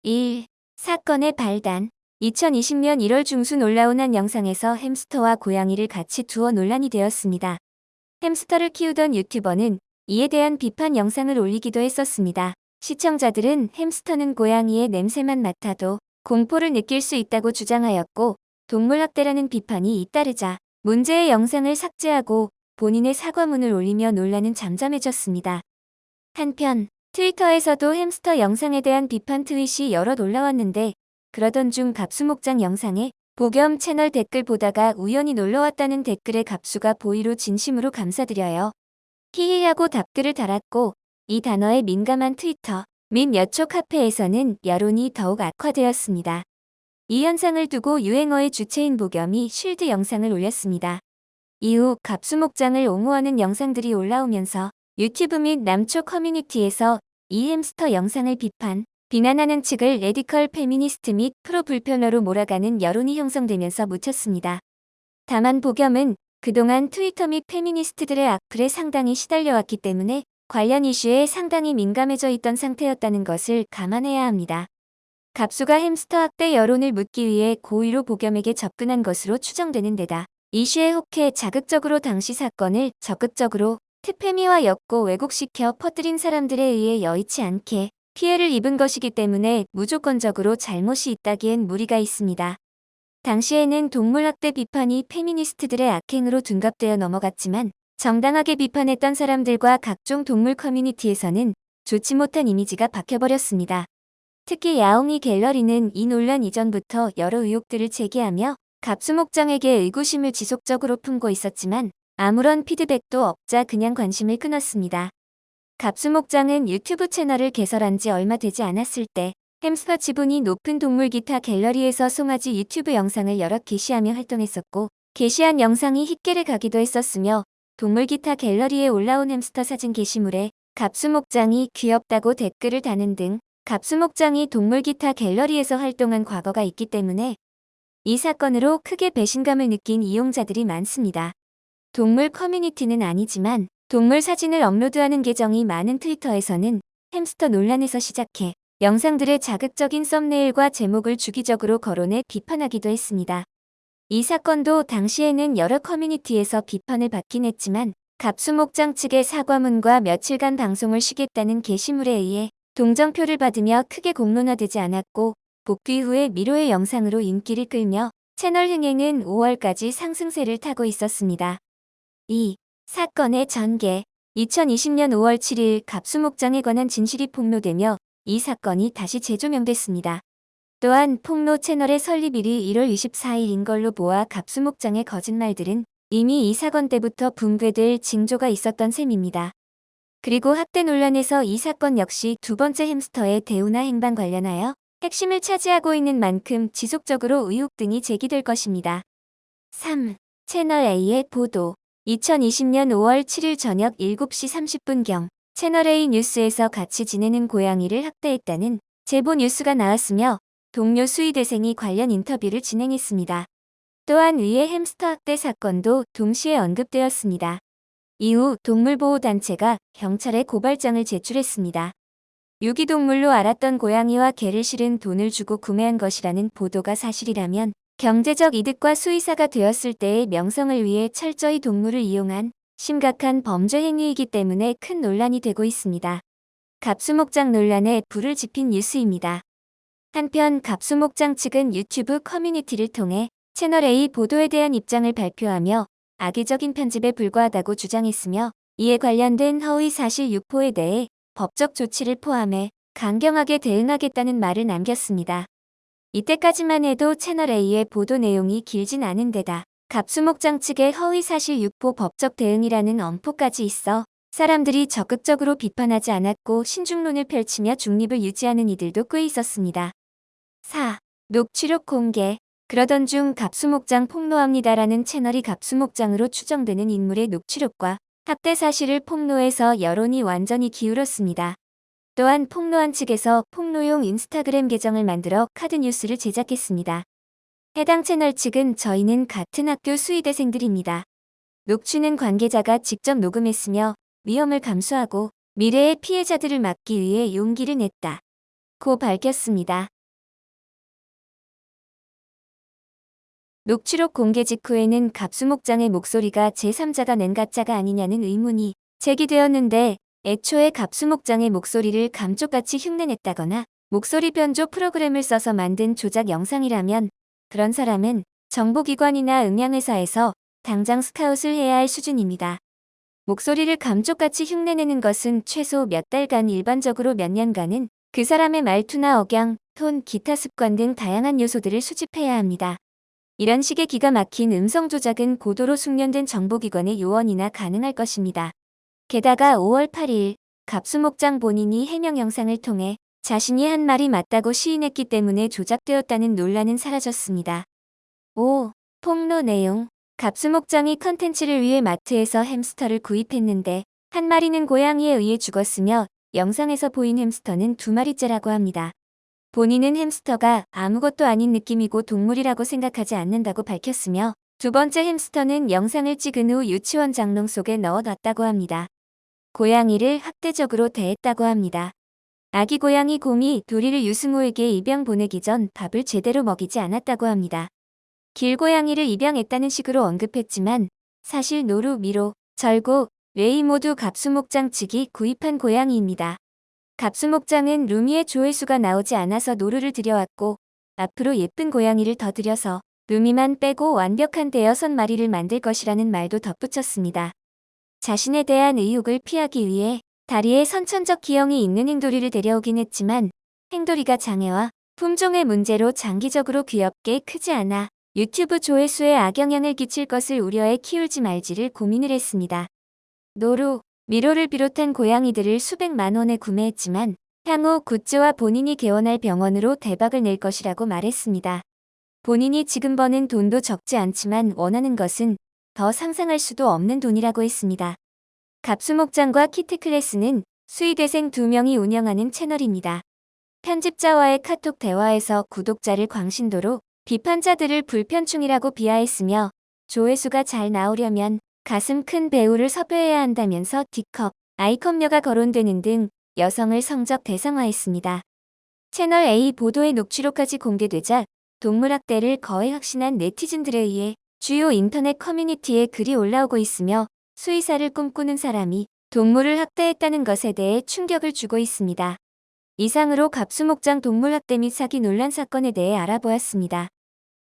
1. 사건의 발단. 2020년 1월 중순 올라온 한 영상에서 햄스터와 고양이를 같이 두어 논란이 되었습니다. 햄스터를 키우던 유튜버는 이에 대한 비판 영상을 올리기도 했었습니다. 시청자들은 햄스터는 고양이의 냄새만 맡아도 공포를 느낄 수 있다고 주장하였고, 동물학대라는 비판이 잇따르자 문제의 영상을 삭제하고 본인의 사과문을 올리며 논란은 잠잠해졌습니다. 한편 트위터에서도 햄스터 영상에 대한 비판 트윗이 여럿 올라왔는데, 그러던 중 갑수목장 영상에 보겸 채널 댓글 보다가 우연히 놀러왔다는 댓글의 갑수가 보이로 진심으로 감사드려요. 히히하고 답글을 달았고, 이 단어에 민감한 트위터 및 여초 카페에서는 여론이 더욱 악화되었습니다. 이 현상을 두고 유행어의 주체인 보겸이 쉴드 영상을 올렸습니다. 이후 갑수목장을 옹호하는 영상들이 올라오면서 유튜브 및 남초 커뮤니티에서 이 햄스터 영상을 비난하는 측을 레디컬 페미니스트 및 프로 불편러로 몰아가는 여론이 형성되면서 묻혔습니다. 다만 보겸은 그동안 트위터 및 페미니스트들의 악플에 상당히 시달려왔기 때문에 관련 이슈에 상당히 민감해져 있던 상태였다는 것을 감안해야 합니다. 갑수가 햄스터 학대 여론을 묻기 위해 고의로 보겸에게 접근한 것으로 추정되는 데다 이슈에 혹해 자극적으로 당시 사건을 적극적으로 트페미와 엮고 왜곡시켜 퍼뜨린 사람들에 의해 여의치 않게 피해를 입은 것이기 때문에 무조건적으로 잘못이 있다기엔 무리가 있습니다. 당시에는 동물학대 비판이 페미니스트들의 악행으로 둔갑되어 넘어갔지만, 정당하게 비판했던 사람들과 각종 동물 커뮤니티에서는 좋지 못한 이미지가 박혀버렸습니다. 특히 야옹이 갤러리는 이 논란 이전부터 여러 의혹들을 제기하며 갑수목장에게 의구심을 지속적으로 품고 있었지만 아무런 피드백도 없자 그냥 관심을 끊었습니다. 갑수목장은 유튜브 채널을 개설한 지 얼마 되지 않았을 때 햄스터 지분이 높은 동물 기타 갤러리에서 송아지 유튜브 영상을 여럿 게시하며 활동했었고, 게시한 영상이 힙계를 가기도 했었으며, 동물 기타 갤러리에 올라온 햄스터 사진 게시물에 갑수목장이 귀엽다고 댓글을 다는 등 갑수목장이 동물 기타 갤러리에서 활동한 과거가 있기 때문에 이 사건으로 크게 배신감을 느낀 이용자들이 많습니다. 동물 커뮤니티는 아니지만 동물 사진을 업로드하는 계정이 많은 트위터에서는 햄스터 논란에서 시작해 영상들의 자극적인 썸네일과 제목을 주기적으로 거론해 비판하기도 했습니다. 이 사건도 당시에는 여러 커뮤니티에서 비판을 받긴 했지만 갑수목장 측의 사과문과 며칠간 방송을 쉬겠다는 게시물에 의해 동정표를 받으며 크게 공론화되지 않았고, 복귀 후에 미로의 영상으로 인기를 끌며 채널 흥행은 5월까지 상승세를 타고 있었습니다. 2. 사건의 전개. 2020년 5월 7일 갑수목장에 관한 진실이 폭로되며 이 사건이 다시 재조명됐습니다. 또한 폭로 채널의 설립일이 1월 24일인 걸로 보아 갑수목장의 거짓말들은 이미 이 사건 때부터 붕괴될 징조가 있었던 셈입니다. 그리고 학대 논란에서 이 사건 역시 두 번째 햄스터의 대우나 행방 관련하여 핵심을 차지하고 있는 만큼 지속적으로 의혹 등이 제기될 것입니다. 3. 채널 A의 보도. 2020년 5월 7일 저녁 7시 30분경 채널 A 뉴스에서 같이 지내는 고양이를 학대했다는 제보 뉴스가 나왔으며, 동료 수의대생이 관련 인터뷰를 진행했습니다. 또한 위의 햄스터 학대 사건도 동시에 언급되었습니다. 이후 동물보호단체가 경찰에 고발장을 제출했습니다. 유기동물로 알았던 고양이와 개를 실은 돈을 주고 구매한 것이라는 보도가 사실이라면 경제적 이득과 수의사가 되었을 때의 명성을 위해 철저히 동물을 이용한 심각한 범죄 행위이기 때문에 큰 논란이 되고 있습니다. 갑수목장 논란에 불을 지핀 뉴스입니다. 한편 갑수목장 측은 유튜브 커뮤니티를 통해 채널 A 보도에 대한 입장을 발표하며 악의적인 편집에 불과하다고 주장했으며, 이에 관련된 허위 사실 유포에 대해 법적 조치를 포함해 강경하게 대응하겠다는 말을 남겼습니다. 이때까지만 해도 채널 A의 보도 내용이 길진 않은 데다 갑수목장 측의 허위 사실 유포 법적 대응이라는 엄포까지 있어 사람들이 적극적으로 비판하지 않았고 신중론을 펼치며 중립을 유지하는 이들도 꽤 있었습니다. 4. 녹취록 공개. 그러던 중 갑수목장 폭로합니다라는 채널이 갑수목장으로 추정되는 인물의 녹취록과 학대 사실을 폭로해서 여론이 완전히 기울었습니다. 또한 폭로한 측에서 폭로용 인스타그램 계정을 만들어 카드뉴스를 제작했습니다. 해당 채널 측은 저희는 같은 학교 수의대생들입니다. 녹취는 관계자가 직접 녹음했으며 위험을 감수하고 미래의 피해자들을 막기 위해 용기를 냈다. 않고 밝혔습니다. 녹취록 공개 직후에는 갑수목장의 목소리가 제3자가 낸 가짜가 아니냐는 의문이 제기되었는데, 애초에 갑수목장의 목소리를 감쪽같이 흉내냈다거나 목소리 변조 프로그램을 써서 만든 조작 영상이라면 그런 사람은 정보기관이나 음향회사에서 당장 스카웃을 해야 할 수준입니다. 목소리를 감쪽같이 흉내내는 것은 최소 몇 달간, 일반적으로 몇 년간은 그 사람의 말투나 억양, 톤, 기타 습관 등 다양한 요소들을 수집해야 합니다. 이런 식의 기가 막힌 음성 조작은 고도로 숙련된 정보기관의 요원이나 가능할 것입니다. 게다가 5월 8일 갑수목장 본인이 해명 영상을 통해 자신이 한 말이 맞다고 시인했기 때문에 조작되었다는 논란은 사라졌습니다. 5. 폭로 내용. 갑수목장이 컨텐츠를 위해 마트에서 햄스터를 구입했는데 한 마리는 고양이에 의해 죽었으며 영상에서 보인 햄스터는 2마리째라고 합니다. 본인은 햄스터가 아무것도 아닌 느낌이고 동물이라고 생각하지 않는다고 밝혔으며, 두 번째 햄스터는 영상을 찍은 후 유치원 장롱 속에 넣어놨다고 합니다. 고양이를 학대적으로 대했다고 합니다. 아기 고양이 곰이 도리를 유승호에게 입양 보내기 전 밥을 제대로 먹이지 않았다고 합니다. 길고양이를 입양했다는 식으로 언급했지만 사실 노루, 미로, 절고, 레이 모두 갑수목장 측이 구입한 고양이입니다. 갑수목장은 루미의 조회수가 나오지 않아서 노루를 들여왔고, 앞으로 예쁜 고양이를 더 들여서 루미만 빼고 완벽한 대여섯 마리를 만들 것이라는 말도 덧붙였습니다. 자신에 대한 의혹을 피하기 위해 다리에 선천적 기형이 있는 행돌이를 데려오긴 했지만 행돌이가 장애와 품종의 문제로 장기적으로 귀엽게 크지 않아 유튜브 조회수에 악영향을 끼칠 것을 우려해 키울지 말지를 고민을 했습니다. 노루, 미로를 비롯한 고양이들을 수백만 원에 구매했지만 향후 굿즈와 본인이 개원할 병원으로 대박을 낼 것이라고 말했습니다. 본인이 지금 버는 돈도 적지 않지만 원하는 것은 더 상상할 수도 없는 돈이라고 했습니다. 갑수목장과 키트클래스는 수의대생 2명이 운영하는 채널입니다. 편집자와의 카톡 대화에서 구독자를 광신도로, 비판자들을 불편충이라고 비하했으며 조회수가 잘 나오려면 가슴 큰 배우를 섭외해야 한다면서 D컵, 아이컵녀가 거론되는 등 여성을 성적 대상화했습니다. 채널 A 보도의 녹취록까지 공개되자 동물학대를 거의 확신한 네티즌들에 의해 주요 인터넷 커뮤니티에 글이 올라오고 있으며, 수의사를 꿈꾸는 사람이 동물을 학대했다는 것에 대해 충격을 주고 있습니다. 이상으로 갑수목장 동물학대 및 사기 논란 사건에 대해 알아보았습니다.